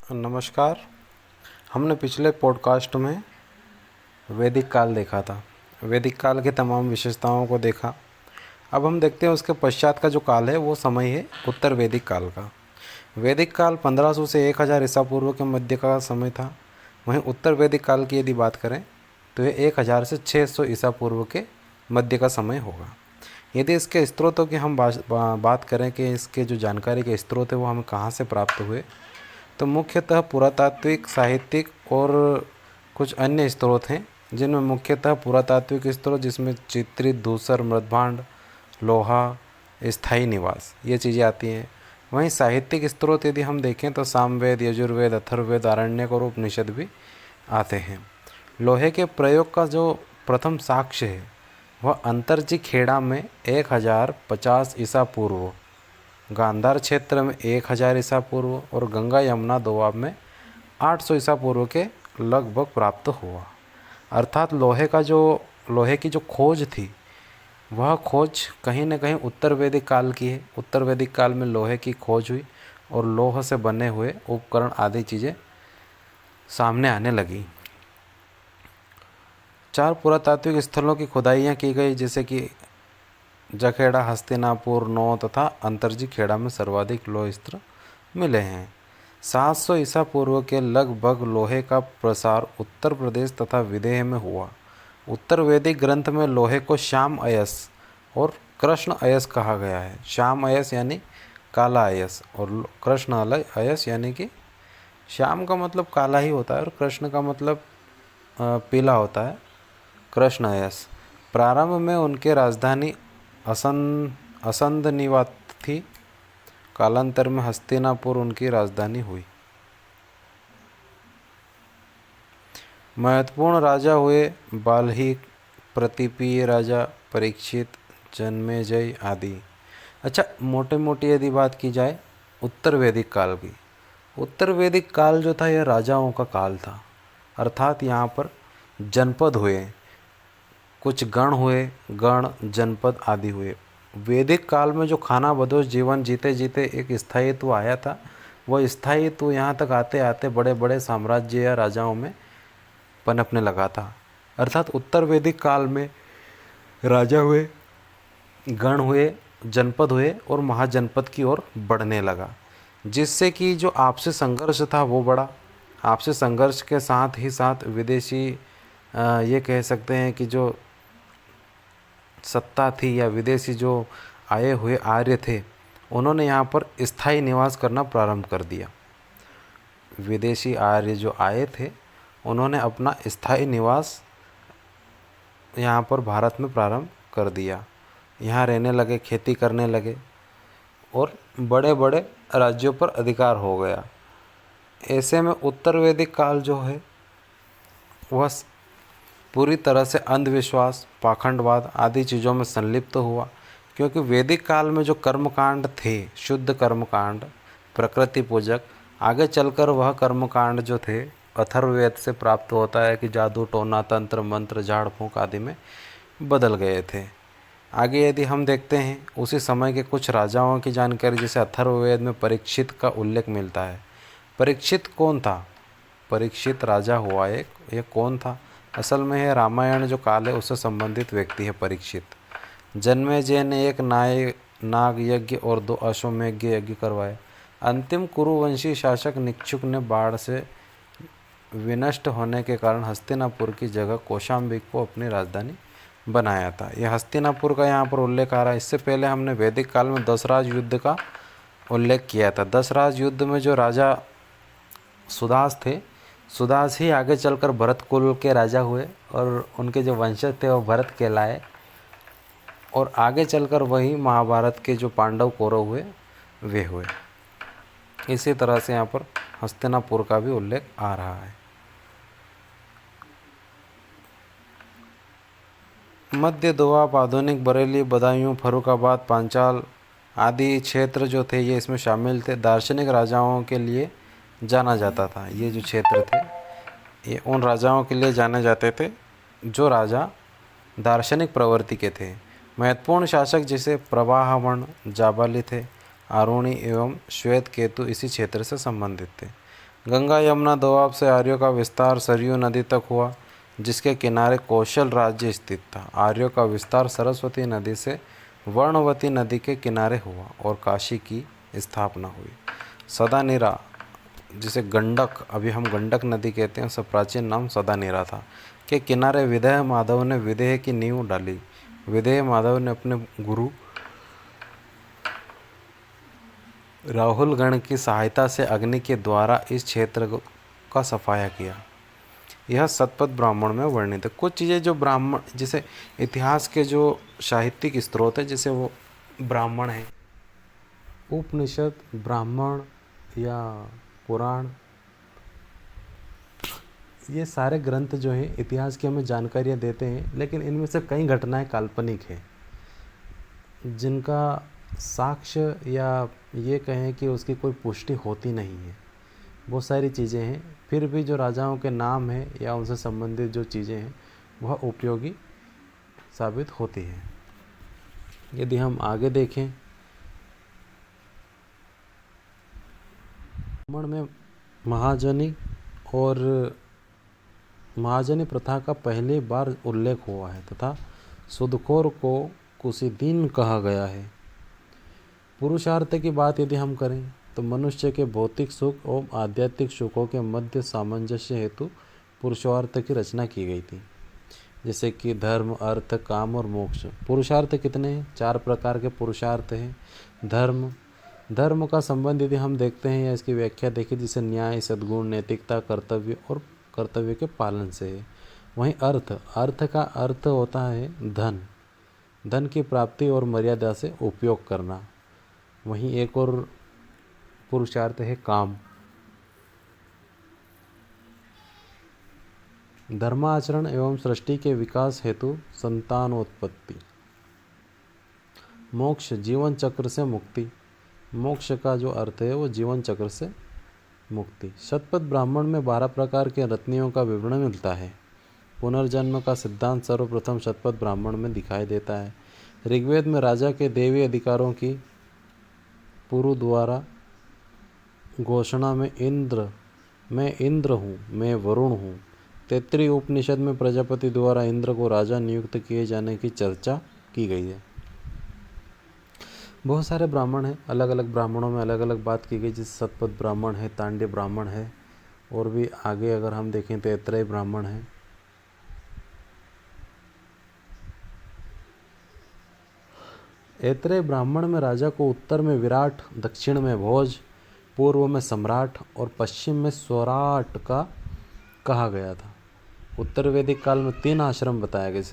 नमस्कार। हमने पिछले पॉडकास्ट में वैदिक काल देखा था। वैदिक काल की तमाम विशेषताओं को देखा। अब हम देखते हैं उसके पश्चात का जो काल है वो समय है उत्तर वैदिक काल का। वैदिक काल 1500 से 1000 ईसा पूर्व के मध्य का समय था। वहीं उत्तर वैदिक काल की यदि बात करें तो ये 1000 से 600 ईसा पूर्व के मध्य का समय होगा। यदि इसके स्रोतों की हम बात करें कि इसके जो जानकारी के स्रोत है वो हमें कहाँ से प्राप्त हुए, तो मुख्यतः पुरातात्विक, साहित्यिक और कुछ अन्य स्रोत हैं, जिनमें मुख्यतः पुरातात्विक स्रोत जिसमें चित्रित धूसर, मृदभांड, लोहा, स्थायी निवास ये चीज़ें आती हैं। वहीं साहित्यिक स्रोत यदि हम देखें तो सामवेद, यजुर्वेद, अथर्ववेद, आरण्यक और उपनिषद भी आते हैं। लोहे के प्रयोग का जो प्रथम साक्ष्य है वह अंतरजी खेड़ा में 1050 ईसा पूर्व, गांधार क्षेत्र में 1000 ईसा पूर्व और गंगा यमुना दोआब में 800 ईसा पूर्व के लगभग प्राप्त हुआ। अर्थात लोहे की जो खोज थी वह खोज कहीं न कहीं उत्तर वैदिक काल की है। उत्तर वैदिक काल में लोहे की खोज हुई और लोह से बने हुए उपकरण आदि चीज़ें सामने आने लगी। 4 पुरातात्विक स्थलों की खुदाइयाँ की गई, जैसे कि जखेड़ा, हस्तिनापुर, नौ तथा अंतरजी खेड़ा में सर्वाधिक लोह स्त्र मिले हैं। 700 ईसा पूर्व के लगभग लोहे का प्रसार उत्तर प्रदेश तथा विदेह में हुआ। उत्तर वैदिक ग्रंथ में लोहे को श्याम अयस और कृष्ण अयस कहा गया है। श्याम अयस यानी काला अयस और कृष्ण अयस यानी कि श्याम का मतलब काला ही होता है और कृष्ण का मतलब पीला होता है। कृष्ण अयस प्रारंभ में उनके राजधानी असंदनिवात थी। कालांतर में हस्तिनापुर उनकी राजधानी हुई। महत्वपूर्ण राजा हुए बाल्हिक, प्रतिपीय राजा, परीक्षित, जन्मेजय आदि। अच्छा, मोटे मोटी यदि बात की जाए उत्तर वैदिक काल की, उत्तर वैदिक काल जो था यह राजाओं का काल था। अर्थात यहाँ पर जनपद हुए, कुछ गण हुए, गण, जनपद आदि हुए। वैदिक काल में जो खाना बदोश जीवन जीते जीते एक स्थायित्व आया था, वह स्थायित्व यहाँ तक आते आते बड़े बड़े साम्राज्य या राजाओं में पनपने लगा था। अर्थात उत्तर वैदिक काल में राजा हुए, गण हुए, जनपद हुए और महाजनपद की ओर बढ़ने लगा, जिससे कि जो आपसी संघर्ष था वो बढ़ा। आपसी संघर्ष के साथ ही साथ विदेशी ये कह सकते हैं कि जो सत्ता थी या विदेशी जो आए हुए आर्य थे, उन्होंने यहाँ पर स्थायी निवास करना प्रारंभ कर दिया। विदेशी आर्य जो आए थे उन्होंने अपना स्थायी निवास यहाँ पर भारत में प्रारंभ कर दिया। यहाँ रहने लगे, खेती करने लगे और बड़े बड़े राज्यों पर अधिकार हो गया। ऐसे में उत्तर वैदिक काल जो है वह पूरी तरह से अंधविश्वास, पाखंडवाद आदि चीज़ों में संलिप्त हुआ, क्योंकि वैदिक काल में जो कर्मकांड थे, शुद्ध कर्मकांड, प्रकृति पूजक, आगे चलकर वह कर्मकांड जो थे अथर्ववेद से प्राप्त होता है कि जादू, टोना, तंत्र, मंत्र, झाड़ फूंक आदि में बदल गए थे। आगे यदि हम देखते हैं उसी समय के कुछ राजाओं की जानकारी, जैसे अथर्ववेद में परीक्षित का उल्लेख मिलता है। परीक्षित कौन था? परीक्षित राजा हुआ एक। ये कौन था? असल में है रामायण जो काल है उससे संबंधित व्यक्ति है परीक्षित। जन्मेजय ने एक नाग यज्ञ और 2 अश्वमेध यज्ञ करवाए। अंतिम कुरुवंशी शासक निक्षुक ने बाढ़ से विनष्ट होने के कारण हस्तिनापुर की जगह कौशाम्बी को अपनी राजधानी बनाया था। यह हस्तिनापुर का यहाँ पर उल्लेख आ रहा है। इससे पहले हमने वैदिक काल में दशराज युद्ध का उल्लेख किया था। दशराज युद्ध में जो राजा सुदास थे, सुदास ही आगे चलकर भरत कुल के राजा हुए और उनके जो वंशज थे वो भरत कहलाए और आगे चलकर वही महाभारत के जो पांडव कौरव हुए वे हुए। इसी तरह से यहाँ पर हस्तिनापुर का भी उल्लेख आ रहा है। मध्य दोआब, आधुनिक बरेली, बदायूं, फर्रुखाबाद, पांचाल आदि क्षेत्र जो थे ये इसमें शामिल थे। दार्शनिक राजाओं के लिए जाना जाता था। ये जो क्षेत्र थे ये उन राजाओं के लिए जाने जाते थे जो राजा दार्शनिक प्रवृत्ति के थे। महत्वपूर्ण शासक जैसे प्रवाहवर्ण, जाबाली थे। आरुणि एवं श्वेत केतु इसी क्षेत्र से संबंधित थे। गंगा यमुना दोआब से आर्यों का विस्तार सरयू नदी तक हुआ, जिसके किनारे कौशल राज्य स्थित था। आर्यों का विस्तार सरस्वती नदी से वर्णवती नदी के किनारे हुआ और काशी की स्थापना हुई। सदानीरा, जिसे गंडक, अभी हम गंडक नदी कहते हैं, उसका प्राचीन नाम सदानीरा था, के किनारे विदेह माधव ने विदेह की नींव डाली। विदेह माधव ने अपने गुरु राहुल गण की सहायता से अग्नि के द्वारा इस क्षेत्र का सफाया किया। यह सतपथ ब्राह्मण में वर्णित है। कुछ चीज़ें जो ब्राह्मण, जैसे इतिहास के जो साहित्यिक स्रोत है, जैसे वो ब्राह्मण है, उपनिषद, ब्राह्मण या पुराण, ये सारे ग्रंथ जो हैं इतिहास की हमें जानकारियाँ देते हैं, लेकिन इनमें से कई घटनाएं काल्पनिक हैं, जिनका साक्ष्य या ये कहें कि उसकी कोई पुष्टि होती नहीं है। बहुत सारी चीज़ें हैं, फिर भी जो राजाओं के नाम हैं या उनसे संबंधित जो चीज़ें हैं वह उपयोगी साबित होती हैं। यदि हम आगे देखें, ब्राह्मण में महाजनी प्रथा का पहली बार उल्लेख हुआ है तथा सुदखोर को कुशीदीन कहा गया है। पुरुषार्थ की बात यदि हम करें तो मनुष्य के भौतिक सुख और आध्यात्मिक सुखों के मध्य सामंजस्य हेतु पुरुषार्थ की रचना की गई थी, जैसे कि धर्म, अर्थ, काम और मोक्ष। पुरुषार्थ कितने हैं? 4 प्रकार के पुरुषार्थ हैं। धर्म का संबंध यदि हम देखते हैं या इसकी व्याख्या देखें, जिसे न्याय, सद्गुण, नैतिकता, कर्तव्य और कर्तव्य के पालन से है। वहीं अर्थ का अर्थ होता है धन की प्राप्ति और मर्यादा से उपयोग करना। वहीं एक और पुरुषार्थ है काम। धर्माचरण एवं सृष्टि के विकास हेतु संतानोत्पत्ति। मोक्ष, जीवन चक्र से मुक्ति। मोक्ष का जो अर्थ है वो जीवन चक्र से मुक्ति। शतपथ ब्राह्मण में 12 प्रकार के रत्नियों का विवरण मिलता है। पुनर्जन्म का सिद्धांत सर्वप्रथम शतपथ ब्राह्मण में दिखाई देता है। ऋग्वेद में राजा के देवी अधिकारों की पुरु द्वारा घोषणा में मैं इंद्र हूँ, मैं वरुण हूँ। तैत्तिरीय उपनिषद में प्रजापति द्वारा इंद्र को राजा नियुक्त किए जाने की चर्चा की गई है। बहुत सारे ब्राह्मण हैं, अलग अलग ब्राह्मणों में अलग अलग बात की गई, जैसे सतपथ ब्राह्मण है, तांड्य ब्राह्मण है, और भी आगे अगर हम देखें तो ऐत्रेय ब्राह्मण है। ऐत्रेय ब्राह्मण में राजा को उत्तर में विराट, दक्षिण में भोज, पूर्व में सम्राट और पश्चिम में स्वराट का कहा गया था। उत्तर वैदिक काल में 3 आश्रम बताए गए।